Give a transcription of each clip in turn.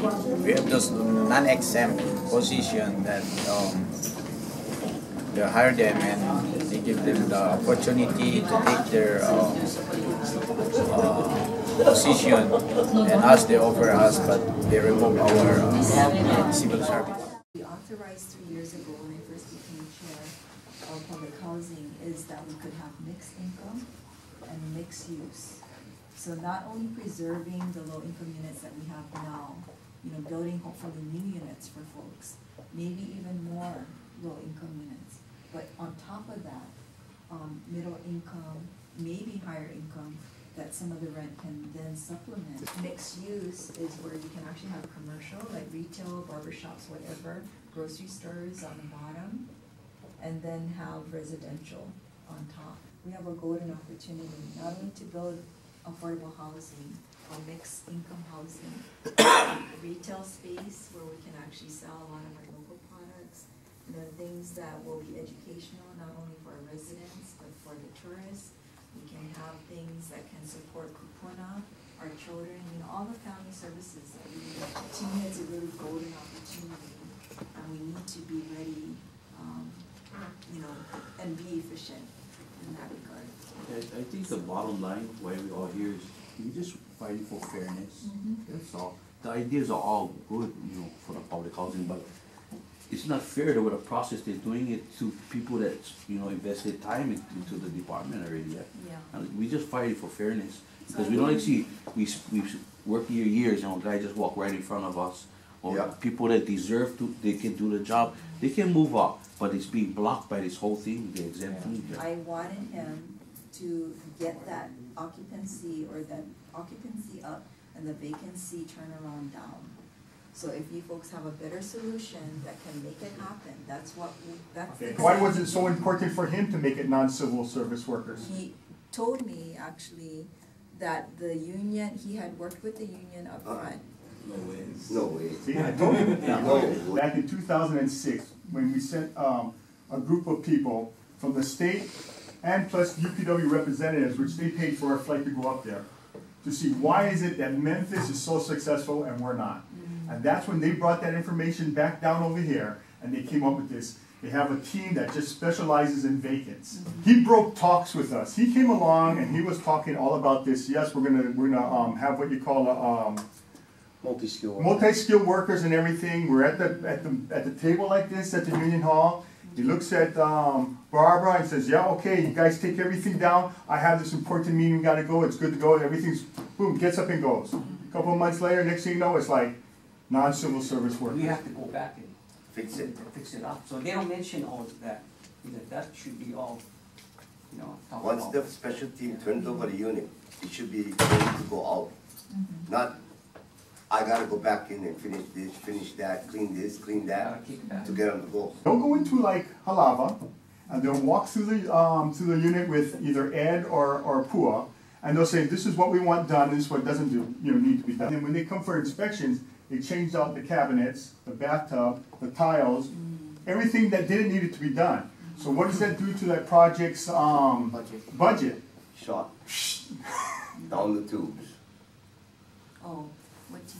we have those non-exempt position that they hire them and they give them the opportunity to take their position, and us they offer us, but they remove our civil service. We authorized 3 years ago when I first became chair of public housing is that we could have mixed income and mixed use. So not only preserving the low income units that we have now, you know, building hopefully new units for folks, maybe even more low income units. But on top of that, middle income, maybe higher income, that some of the rent can then supplement. Mixed use is where you can actually have commercial, like retail, barbershops, whatever, grocery stores on the bottom, and then have residential on top. We have a golden opportunity not only to build affordable housing or mixed income housing, retail space where we can actually sell a lot of our local products, and then things that will be educational not only for our residents but for the tourists. We can have things that can support kupuna, our children, you know, all the family services that we need. To me, it's a really golden opportunity, and we need to be ready, you know, and be efficient in that regard. I think the bottom line, why we all here is we just fighting for fairness. That's all. The ideas are all good, you know, for the public housing, but it's not fair the way the process they're doing it to people that, you know, invested time into the department already. Yeah. And we just fighting for fairness because we don't see we work here years, and a guy just walk right in front of us, or people that deserve to, they can do the job, they can move up, but it's being blocked by this whole thing, the exemption. I wanted him to get that occupancy or that occupancy up and the vacancy turnaround down. So if you folks have a better solution that can make it happen, that's what that's okay. Why was it so important for him to make it non-civil service workers? He told me actually that the union, he had worked with the union up front. No way. No way. See, I told him that. Back in 2006, when we sent a group of people from the state and plus UPW representatives, which they paid for our flight to go up there, to see why is it that Memphis is so successful and we're not. And that's when they brought that information back down over here, and they came up with this. They have a team that just specializes in vacants. He broke talks with us. He came along and he was talking all about this. Yes, we're gonna have what you call a multi-skilled workers and everything. We're at the table like this at the Union Hall. He looks at Barbara and says, "Yeah, okay, you guys take everything down. I have this important meeting. We gotta go. It's good to go. Everything's boom. Gets up and goes. A couple of months later, next thing you know, it's like." Non-civil service workers. We have to go back and Fix it. fix it up. So they don't mention all of that. That should be all, you know, talked Once about. the special team turns over the unit, it should be ready to go out. Not, I gotta go back in and finish this, finish that, clean this, clean that, Keep it back. to get them to go. They'll go into like Halava, and they'll walk through the unit with either Ed or Pua, and they'll say, "This is what we want done. This is what doesn't need to be done." And when they come for inspections, they changed out the cabinets, the bathtub, the tiles, everything that didn't need it to be done. So what does that do to that project's budget? Shot. Down the tubes. Oh, what do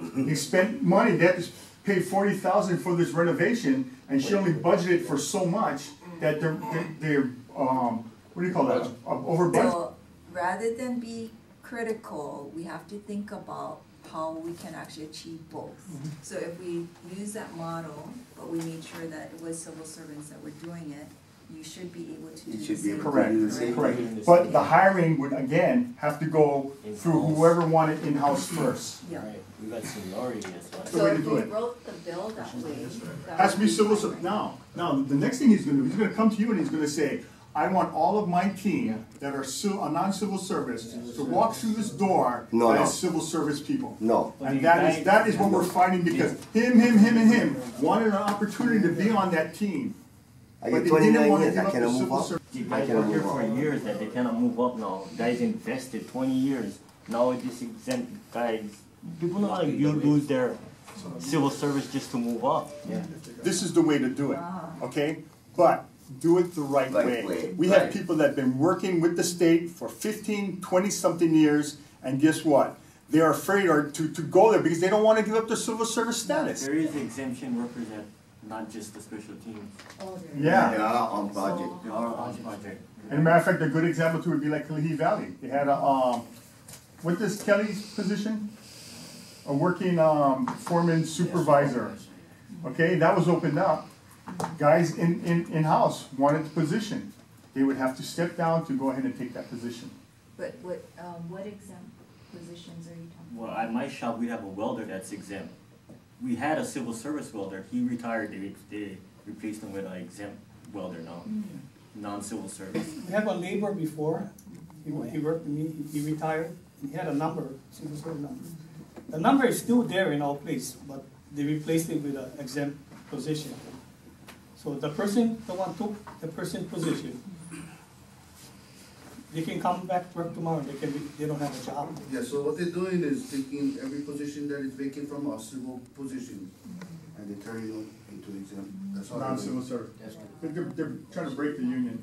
you mean? They spent money. They had to pay $40,000 for this renovation, and she only budgeted for so much that they're what do you call that? Over budget. So rather than be critical, we have to think about how we can actually achieve both. So if we use that model, but we made sure that it was civil servants that were doing it, you should be able to do the same. Correct. But the hiring would again have to go through whoever wanted in-house first. Yeah. Right, we got seniority as well. So if we wrote the bill that way, Has to be civil service. Now, the next thing he's going to come to you and he's going to say, "I want all of my team that are non-civil service to walk through this door as civil service people." No. And that is what we're fighting, because him wanted an opportunity to be on that team. I But get they 29 didn't want to years, give I up the cannot move civil up. service. You guys work here for years that they cannot move up now. Guys invested 20 years. Now with this exempt guys, people know like you lose their civil service just to move up. Yeah. This is the way to do it, okay? But do it the right way. We have people that have been working with the state for 15, 20-something years, and guess what? they're afraid to go there because they don't want to give up their civil service status. There is exemption workers that not just the special teams. Oh, there Yeah. They are on budget. They are on project. And a matter of fact, a good example too would be like Kalihi Valley. They had a, what is Kelly's position? A working foreman supervisor. Okay, that was opened up. Guys in-house wanted the position. They would have to step down to go ahead and take that position. But what exempt positions are you talking Well, about? at my shop, we have a welder that's exempt. We had a civil service welder. He retired. They replaced him with an exempt welder now, non-civil service. We have a laborer before, he worked with me, he retired, he had a number, civil service number. The number is still there in our place, but they replaced it with an exempt position. So the person, the one took the person's position, they can come back to work tomorrow, they don't have a job. Yeah, so what they're doing is taking every position that is vacant from us, civil positions, and they're turning them into exempt. That's all they're Non-civil doing. service. They're trying to break the union.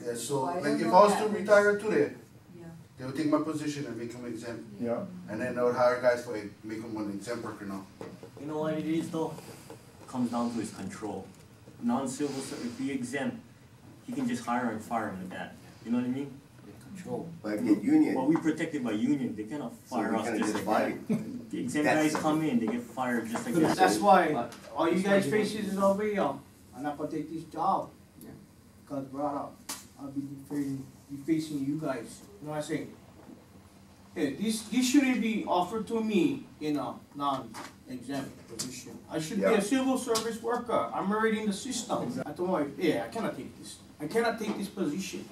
Yeah, so Well, I like don't if I know was that to much. retire today, Yeah. they would take my position and make them exempt. Yeah. And then they would hire guys for make them an exempt worker now. You know what it is though? Comes down to his control. Non-civil service, if he exempt, he can just hire and fire him with that. You know what I mean? Control. But get union. Well, we protected by union. They cannot So fire we us kinda just just like fight that. it. The exempt That's guys the- come in, they get fired just like that. That's why all you guys faces is over here. I'm not gonna take this job. Cause brought up, I'll be facing you guys. You know what I'm saying? Hey, this shouldn't be offered to me in a non-exempt position. I should be Yeah. a civil service worker. I'm already in the system. I told my wife, yeah, I cannot take this. I cannot take this position.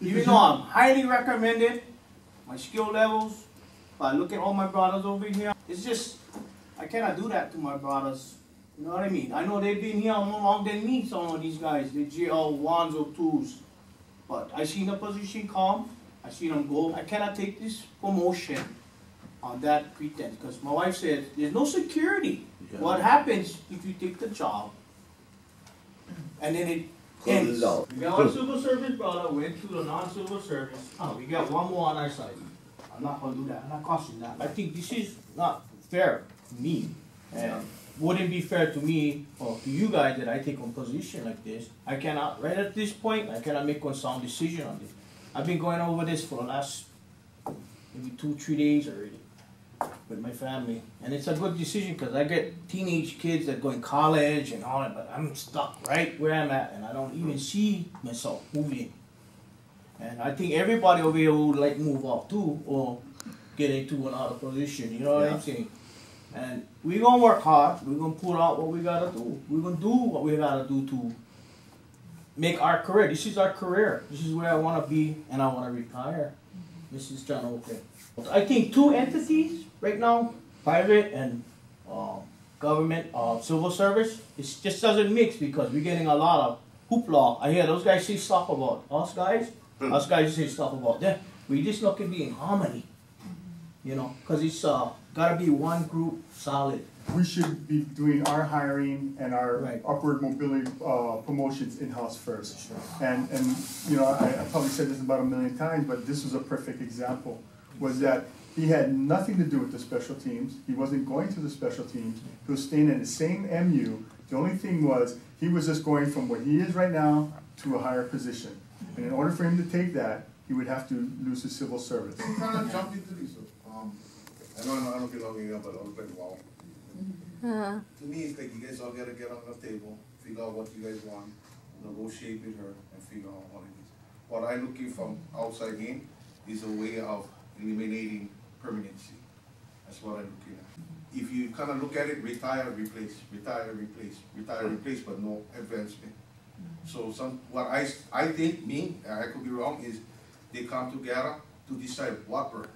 Even though I'm highly recommended, my skill levels, if I look at all my brothers over here, it's just, I cannot do that to my brothers. You know what I mean? I know they've been here more long than me, some of these guys, the GL1s or 2s. But I seen the position come, I seen them go. I cannot take this promotion on that pretense, because my wife said, there's no security. What happens if you take the job, and then it ends? Closes out. We got one civil service brother, went to the non-civil service, we got one more on our side. I'm not gonna do that, I'm not costing that. I think this is not fair to me, and wouldn't be fair to me or to you guys that I take a position like this. I cannot, right at this point, I cannot make one sound decision on this. I've been going over this for the last maybe 2-3 days already with my family, and it's a good decision because I get teenage kids that go in college and all that, but I'm stuck right where I'm at, and I don't even see myself moving. And I think everybody over here would like move up too, or get into another position. You know what I'm saying? And we're gonna work hard. We're gonna put out what we gotta do. We're gonna do what we gotta do to make our career. This is our career. This is where I wanna be, and I wanna retire. This is John Oakland. I think 2 entities right now, private and government, civil service, it just doesn't mix because we're getting a lot of hoopla. I hear those guys say stuff about us guys. Us guys say stuff about them. We just not can be in harmony, you know, because it's gotta be one group solid. We should be doing our hiring and our Right. upward mobility promotions in-house first. And you know, I probably said this about 1,000,000 times, but this was a perfect example, was that he had nothing to do with the special teams. He wasn't going to the special teams. He was staying in the same MU. The only thing was, he was just going from where he is right now to a higher position. And in order for him to take that, he would have to lose his civil service. I'm trying to jump into this. I don't belong here, but I was like, wow. To me, it's like you guys all gotta get on the table, figure out what you guys want, negotiate with her, and figure out what it is. What I'm looking from outside in is a way of eliminating permanency. That's what I'm looking at. If you kind of look at it, retire, replace, retire, replace, retire, replace, but no advancement. So what I think, and I could be wrong, is they come together to decide what work,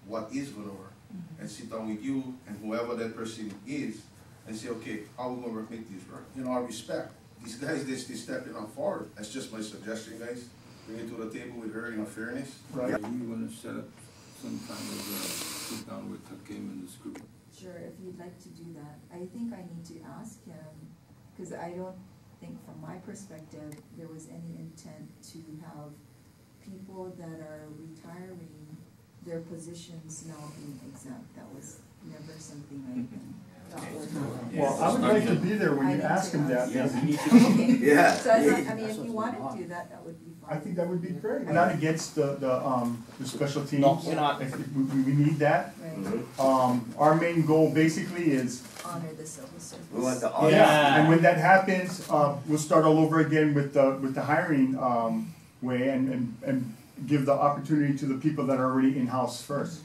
what is gonna work, and sit down with you and whoever that person is, and say, okay, how are we gonna make this work? You know, I respect these guys. They're stepping on forward. That's just my suggestion, guys. Bring it to the table with her, fairness. Right. We want to set up some kind of sit down with Hakim and this group. Sure, if you'd like to do that. I think I need to ask him, because I don't think from my perspective, there was any intent to have people that are retiring their positions now being exempt. That was never something I thought would happen. Well, I would like to be there when you ask him that. Okay. Yeah. So I mean, if you wanted to do that, that would be fine. I think that would be great. We're not against the special teams. No, we're not. If we need that. Right. Our main goal basically is, Honor the civil service. We want the yeah, honor. and when that happens, we'll start all over again with the hiring way and give the opportunity to the people that are already in-house first.